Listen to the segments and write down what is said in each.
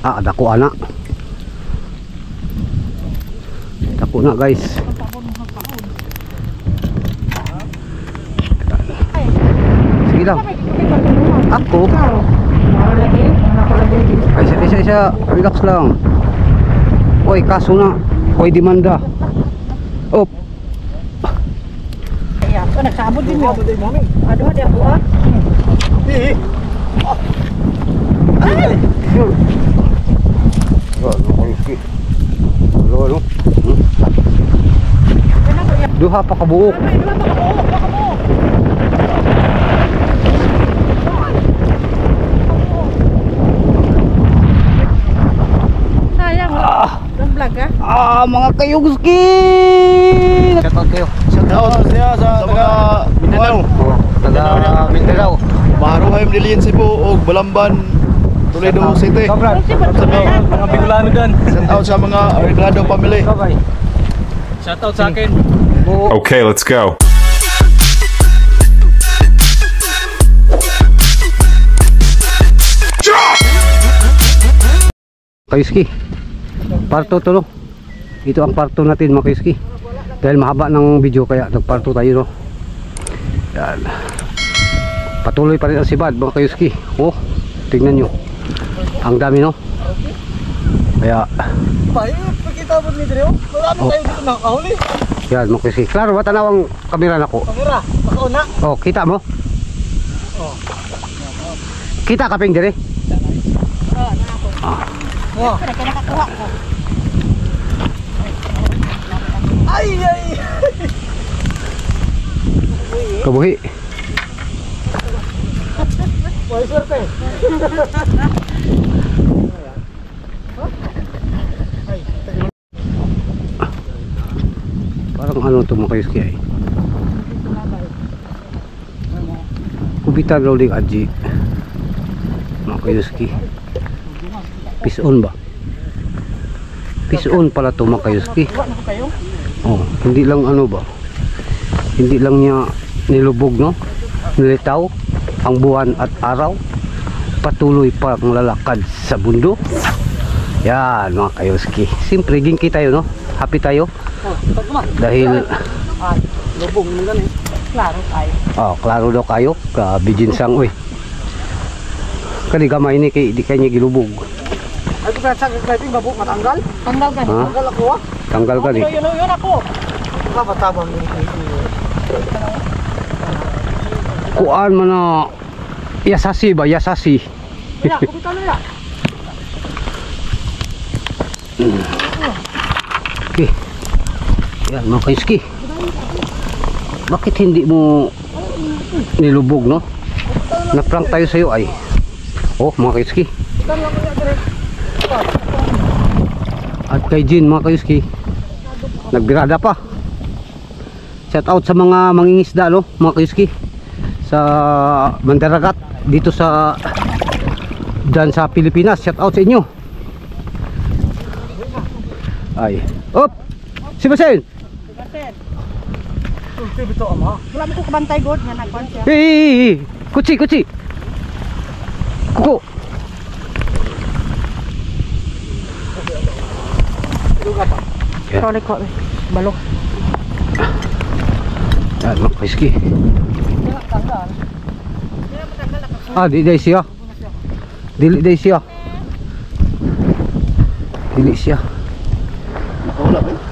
Dako ana. Dako na guys. Sige lang. Ako. Isa. Relax lang. Oy, kaso na. Oy, demanda. Op. Nagsabot din mo. Aduh, dia buat. Ay! Halo. Duha pa kabuok. Sayang. Vlog ka? Mga kayugski. Shout out kayo. Shout out niya sa taga Mindanao. Taga Mindanao. Maharuhay Mililian Cebu o Balamban, Toledo City. Mga Bicolano dyan. Shout out sa mga Reglado family. Shout out sa akin. Okay, let's go. Kayuski, parto to no. Ito ang parto natin mga kayuski. Dahil mahaba ng video kaya nagparto tayo no. Yan. Patuloy pa rin ang sibad mga kayuski. Oh, tingnan nyo. Ang dami no. Kaya Pakita mo ni Dreo. Marami tayo dito nakahuli. yan mga kayuski. Klaro ba tanaw ang kamera nako? Kamera, makauna. Oh, kita mo? Oh. Kita ka ping dire? Oh. Nakakuha ko. Ay. Kabuhi. May swerte. Parang ano to mga kayuski ay. Kubitan rolling aji. Mga kayuski. Pison ba? Pison pala to mga kayuski. Oh, hindi lang ano ba? Hindi lang niya nilubog no? Nilitaw ang buwan at araw. Patuloy pang lalakad sa bundok. Yan mga kayuski. Siyempre ginki tayo no? Happy tayo. Dahil Lubong mo gan eh. Klaro tayo. klaro daw kayo. Kabijin sang oy. Kani gamay ni kay di kanya gilubog. Ay ko sa typing babo matanggal. Tanggal ka. Ha? Tanggal ako ah. Tanggal ka ni. Yun ako. Kapatabang ni. Kuan man na yasasi ba? Yasasi. Ya, kubitan na ya. Okay. Yan mga kayuski. Bakit hindi mo nilubog no? Naprank tayo sa'yo ay. Oh mga kayuski. At kay Jean mga kayuski, nagbirada pa. Shout out sa mga mangingisda no mga kayuski. Sa Mandaragat dito sa dyan sa Pilipinas. Shout out sa inyo. Ay. Op! Si Basen! Wala mo ko kabantay god nga nagkuan siya. Hey! Kuchi! Kuko! Sorry ko. Balo. Yan mga kayuski. Di siya. Dili siya. Dili siya.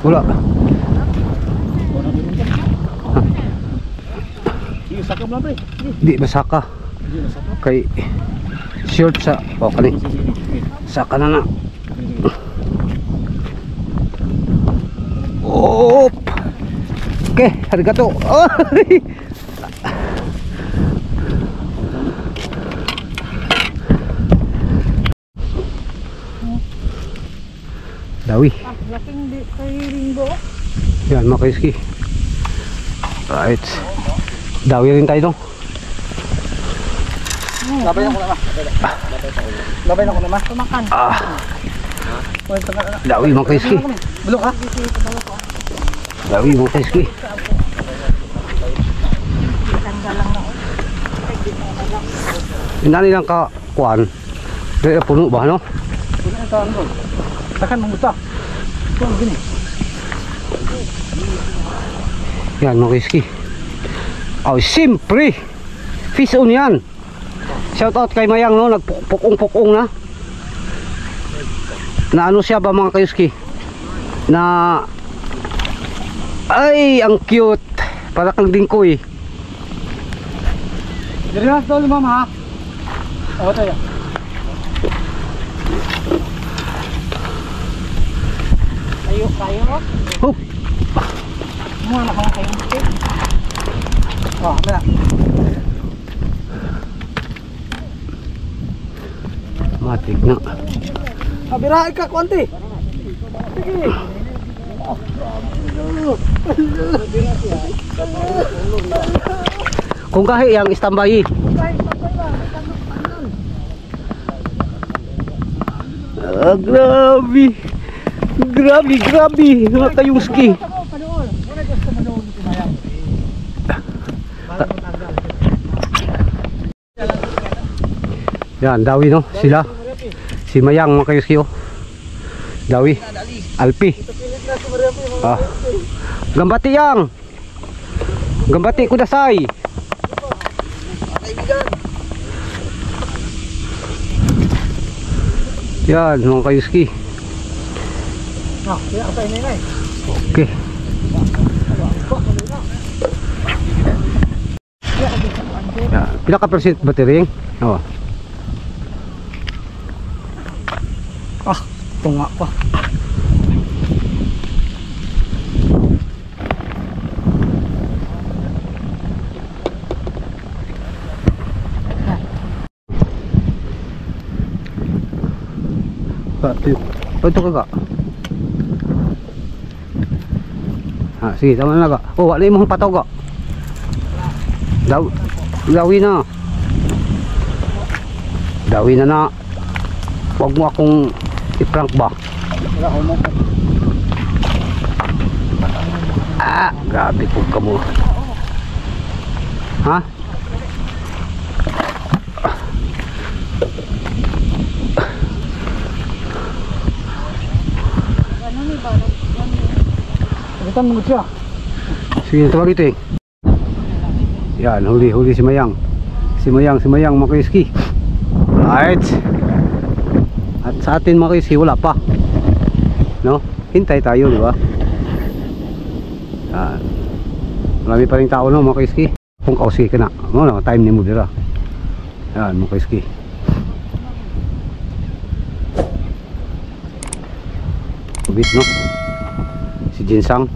Wala. Sakam lang pre. Di masaka. Kay short sa kani. Saka na na. Op. Okay, arigato. Oh. Dawi. Laking di kay Ringo. Yan mga kayuski. Right. Dawi rin tayo no. Labay na ko naman. Labay na ko naman. Tumakan. Dawi mga kayuski. Bulok ha. Dawi mga kayuski. Inani lang ka kuan. Dahil puno ba no? Tahan bro. Takan memutar. Ito begini. Yan mga kaiski. Oh, siyempre. Fish on yan. Shout out kay Mayang no, nagpukong-pukong na. Na ano siya ba mga kaiski? Na ay, ang cute. Para kang dingkoy. Jadi mas tol mama. Oh tayo. Kayo. Hop. Muna na kayo stick. Oh, mana? Matik na. Abira ka konti. Sige. Kung kahi yang standby. Ah, grabe. Grabe. Mga kayong ski. Yan, Dawi no, sila. Si Mayang mga kayong ski oh. Dawi. Alpi. Ah. Gambati yang. Gambati kudasai. Yan, mga kayuski. Okay. Yan, pila ka percent battery? Oh. Ah, tunga pa. Ito ka. Sige, tama na ka. Oh, wala yung mga pataw ka. Dawi na. Dawi na. Huwag mo akong i-prank ba? Ah, grabe po ka mo. Ha? Kita menggut siya. Sige, tawag ito eh. Yan, huli si Mayang. Si Mayang mga kaiski. Right. At sa atin mga kaiski, wala pa. No? Hintay tayo, di ba? Yan. Marami pa rin tao no, mga kaiski. Kung kausi ka na. No, time ni mo dira. Yan, mga kaiski. Kubit, no? Si Jinsang.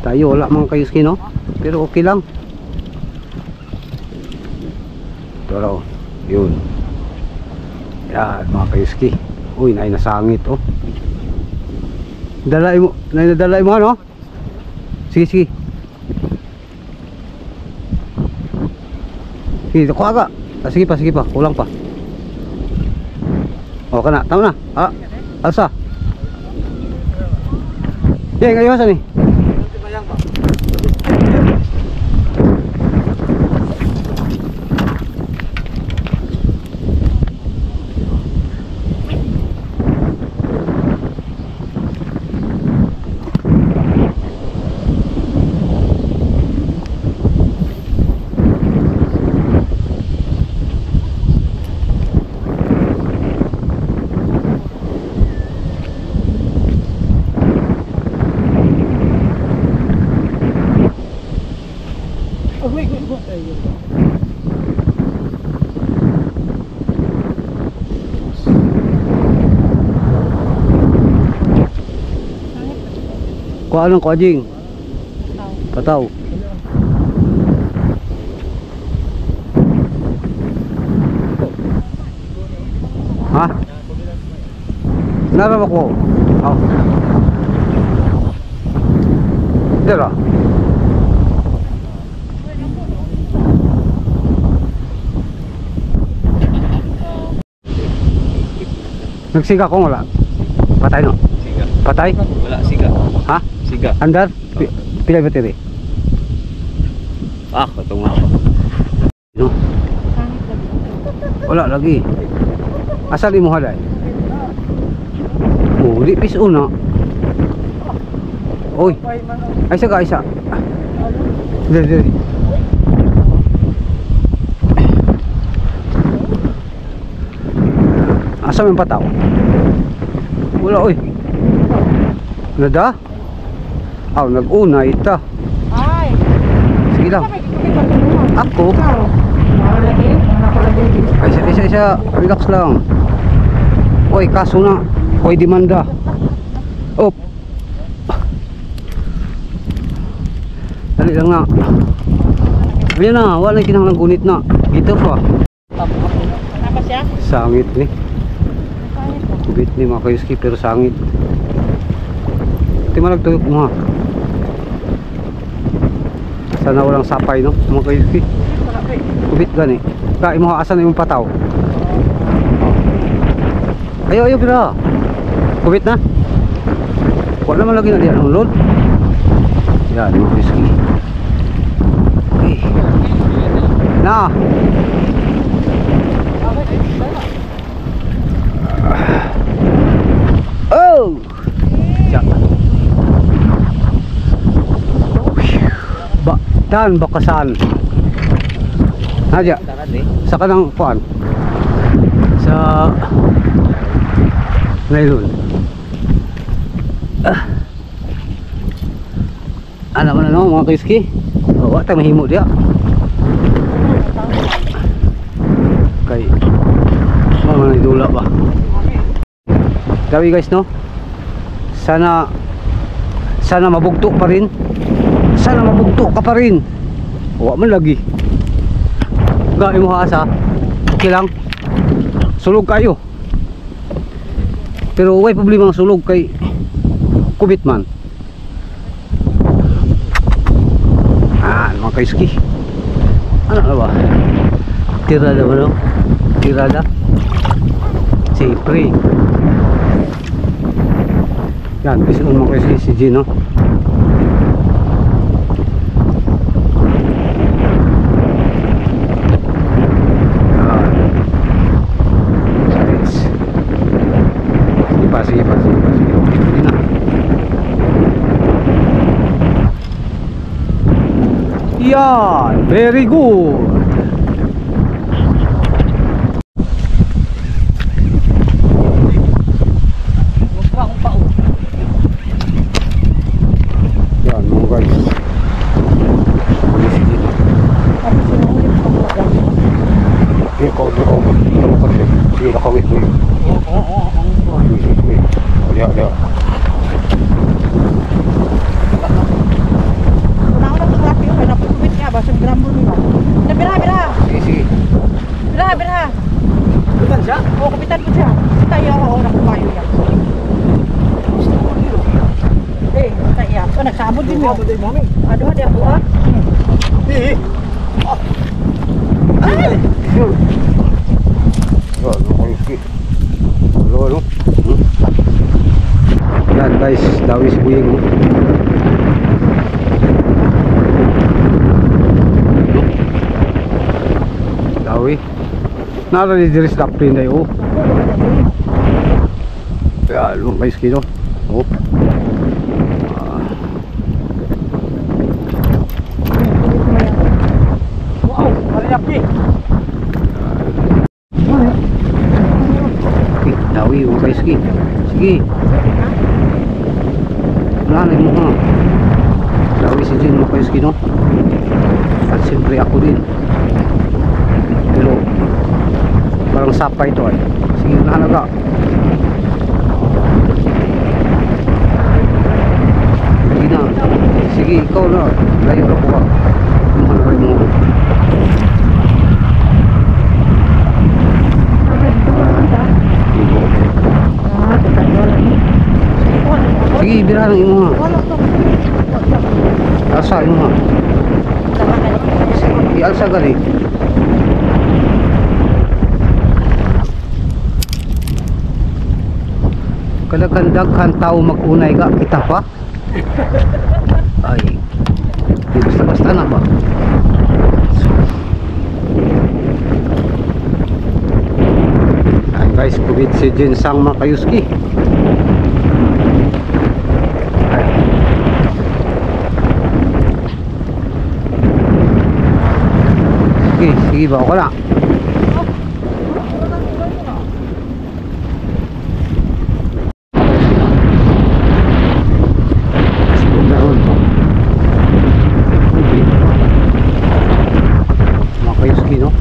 Tayo wala mga kayuski no, pero okay lang. Ito raw, yun. Yan mga kayuski. Uy, nasangit oh. Dalay mo ano? Sige. Sige, kuha ka. Sige pa, kulang pa. O, kana, tama na. Alsa. Yan, ayusan eh. Kuha ng kuajing. Pataw. Ha? Nara ko. Oh. Dira. Nagsiga ko wala. Patay no. Siga. Patay? Wala siga. Ha? Siga. Andar? Pila battery? Ah, katunga pa. No. Wala lagi. Asa di mo haday? Oh, di pis una. Oy. Ay sa guys. Dili. Asa man pataw? Wala oy. Nada? Aw, nag-una ita. Ay. Sige lang. Ako. Ay, isa. Relax lang. Oy, kaso na. Oy, demanda. Op. Dali lang na. Ayan na, wala kinahanglan gunit na. Ito pa. Apa siya? Sangit ni. Kubit ni mga kayuski pero sangit. Ito malagtuyok mo ha. Sana walang sapay no mga kayuski. Kubit gani. Kain mo asan na yung pataw. Ayo bira. Kubit na. Wala naman lagi na diyan ang load. Yan mga kayuski. Okay. Na. Oh. Yan. Dan bakasan. Nadya. Sa kanang kuan. Sa nylon. Ano man ano mga kaiski? Oh, wa ta mahimo dia. Kay mga idula ba? Dawi guys no. Sana mabugto pa rin. Sana mabugto ka pa rin. Wa man lagi. Ga imo asa. Okay lang. Sulog kayo. Pero way problema ang sulog kay kubit man. Mga kaiski. Ano na ba? Tirada ba no? Tirada. Siyempre. Yan, piso mga kaiski si Gino. Sige pa. Okay na. Yan, very good. Yan mga guys. Ya. Sige. Bira. Bukan siya? Oh, kapitan ko siya. Tayo ako orang kayo yan. Tayo. Oh, nagsabot din mo. Aduh, ada buah. Ay! Yan guys, dawis buying mo. Dawi. Nara ni diri stop rin dayo. Ya, lu guys kino. Oh. Wow, malaki. Dawi mo guys ki. Sige. Nanay mo ha. Dawi si Jin mo guys kino. At siyempre ako din. Pero parang sapa ito ay. Sige na halaga. Sige na. Sige ikaw na. Layo na po ka. Mahal mo. Sige bira ng imo ha. Asa imo ha. Sige alsa gali. Kadaghan tao mag-unay ka kita pa. Ay. Di basta-basta na ba? Guys, kubit si Jinsang mga kayuski. Sige, bawa ko na. Mga kayuski, no?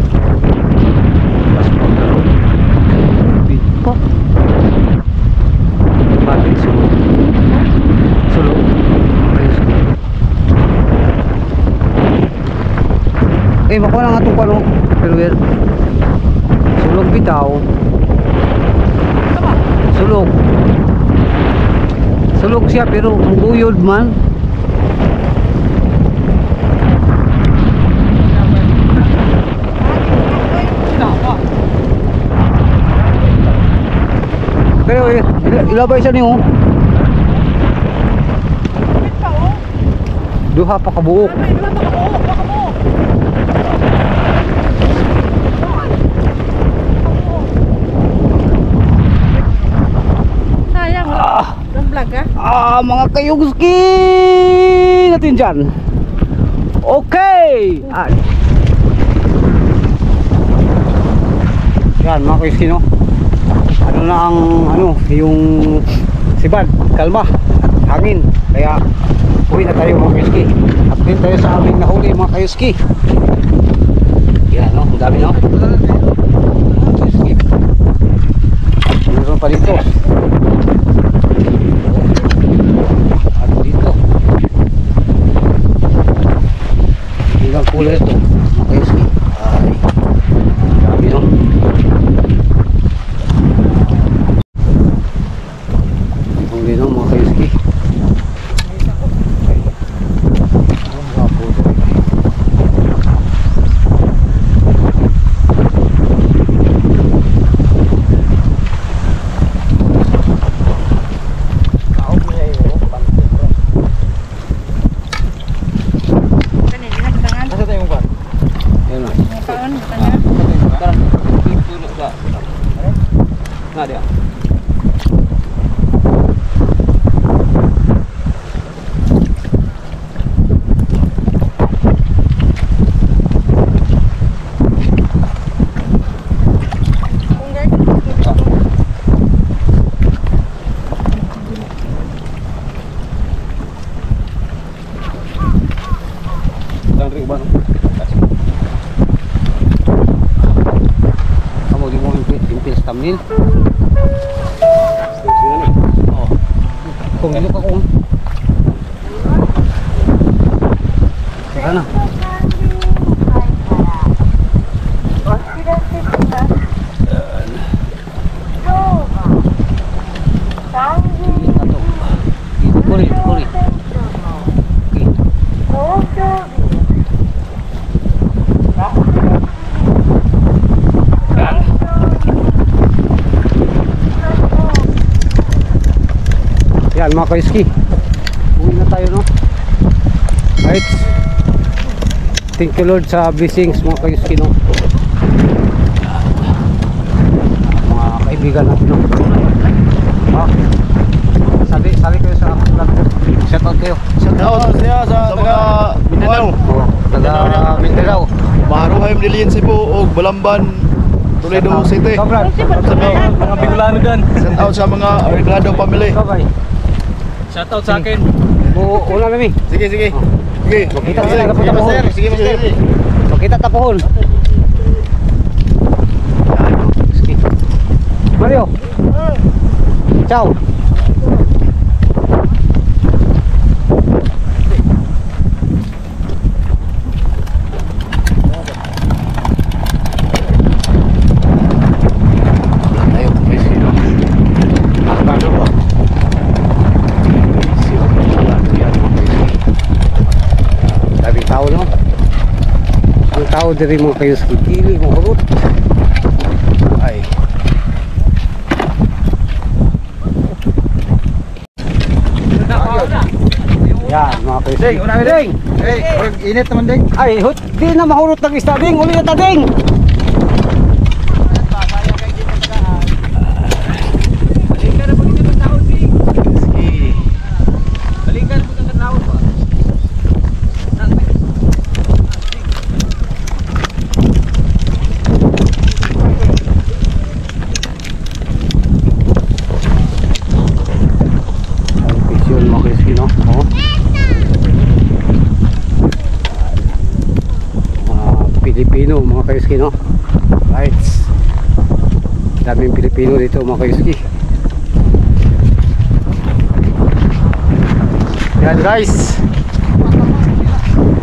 Bakit sulog? Sulog? Kayuski. Makuha na nga itong pano. Pero sulog bitaw. Sulog. Sulog siya pero ang buyod man. Pero ilabay siya niyo. Duha pa kabuok. Mga kayuski natin dyan. Okay. Yan mga kayuski, no? Ano na ang yung sibad, kalma, hangin. Kaya uwi na tayo mga kayuski. Update tayo sa aming nahuli mga kayuski. Yan, no? Ang dami, no? Mga kayuski. Meron pa dito. Ilang kulay ito mga kayuski. Ay, dami, no? Huli, no, mga kayuski. Kamu di mau impil stamil. Oh. Kung ano ka kung. Sana. Kuri. Yan mga kayuski, uwi na tayo, no? Right. Thank you Lord sa blessings mga kayuski, no? Mga kaibigan natin, no? Sabi kayo sa mga vlog ko. Shout out kayo. Shout out sa mga Mindanao. Taga Mindanao. Maharuhay Milian Cebu o Balamban, Toledo City. Mga Bicolano dyan. Shout out sa mga Arreglado family. Shoutout sa akin. Una kami. Sige. Sige. Makita sila kapag tapuhon. Sige, master. Makita tapuhon. Mario. Ciao. Tao dari mga kayuski, pili mo kurot. Ay. Yan mga kayuski. Ding, una ding. Init naman ding. Ay, di na mahurot ng isda ding, uli na ta ding. kayuski, no? Right. Daming Pilipino dito mga kayuski. Yan guys.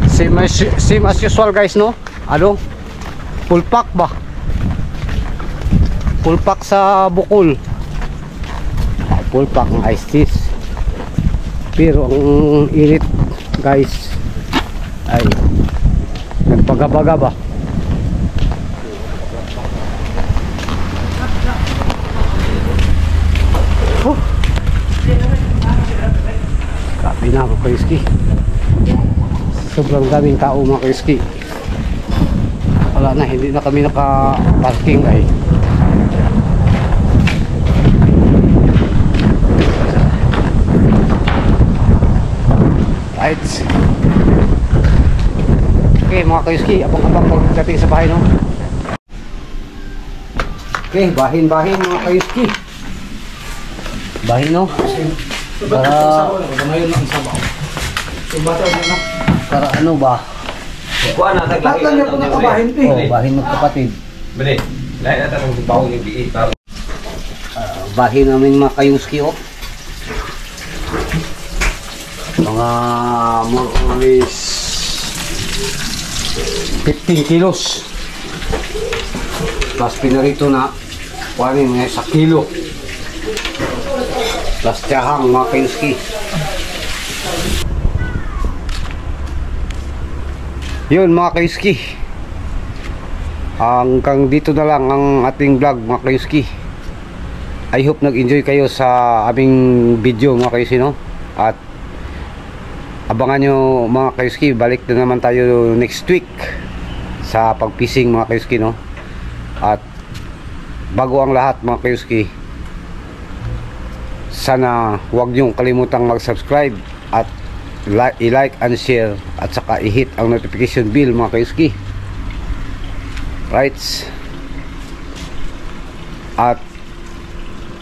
Same as usual guys, no? Ano? Full pack ba? Full pack sa Bukol. Full pack ng iced teas. Pero ang init guys ay nagpagabaga ba? Kapi na ako kayuski. Sobrang daming tao mga kayuski. Wala na, hindi na kami naka-parking ay. Right. Okay mga kayuski, abang-abang pagdating sa bahay, no? Okay, bahin-bahin mga kayuski. Bahin, no? Para ano ba? Kuha na, taglahi. Tatlan niya po nakabahin to eh. Oh, bahin ng kapatid. Bali, lahat natin ang bawang yung biit. Bahin namin mga kayuski, oh. Mga more or less 15 kilos. Plus pinarito na kuhanin nga sa kilo. Plus tiyahang mga kayuski. Yun mga kayuski, hanggang dito na lang ang ating vlog mga kayuski. I hope nag-enjoy kayo sa aming video mga kayuski, no? At abangan nyo mga kayuski, balik na naman tayo next week sa pag-fishing mga kayuski, no? At bago ang lahat mga kayuski, sana huwag nyong kalimutang mag-subscribe at i-like and share at saka i-hit ang notification bell mga kayuski. Right. At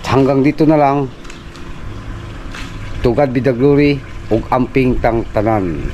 hanggang dito na lang. To God be the glory ug amping tang tanan.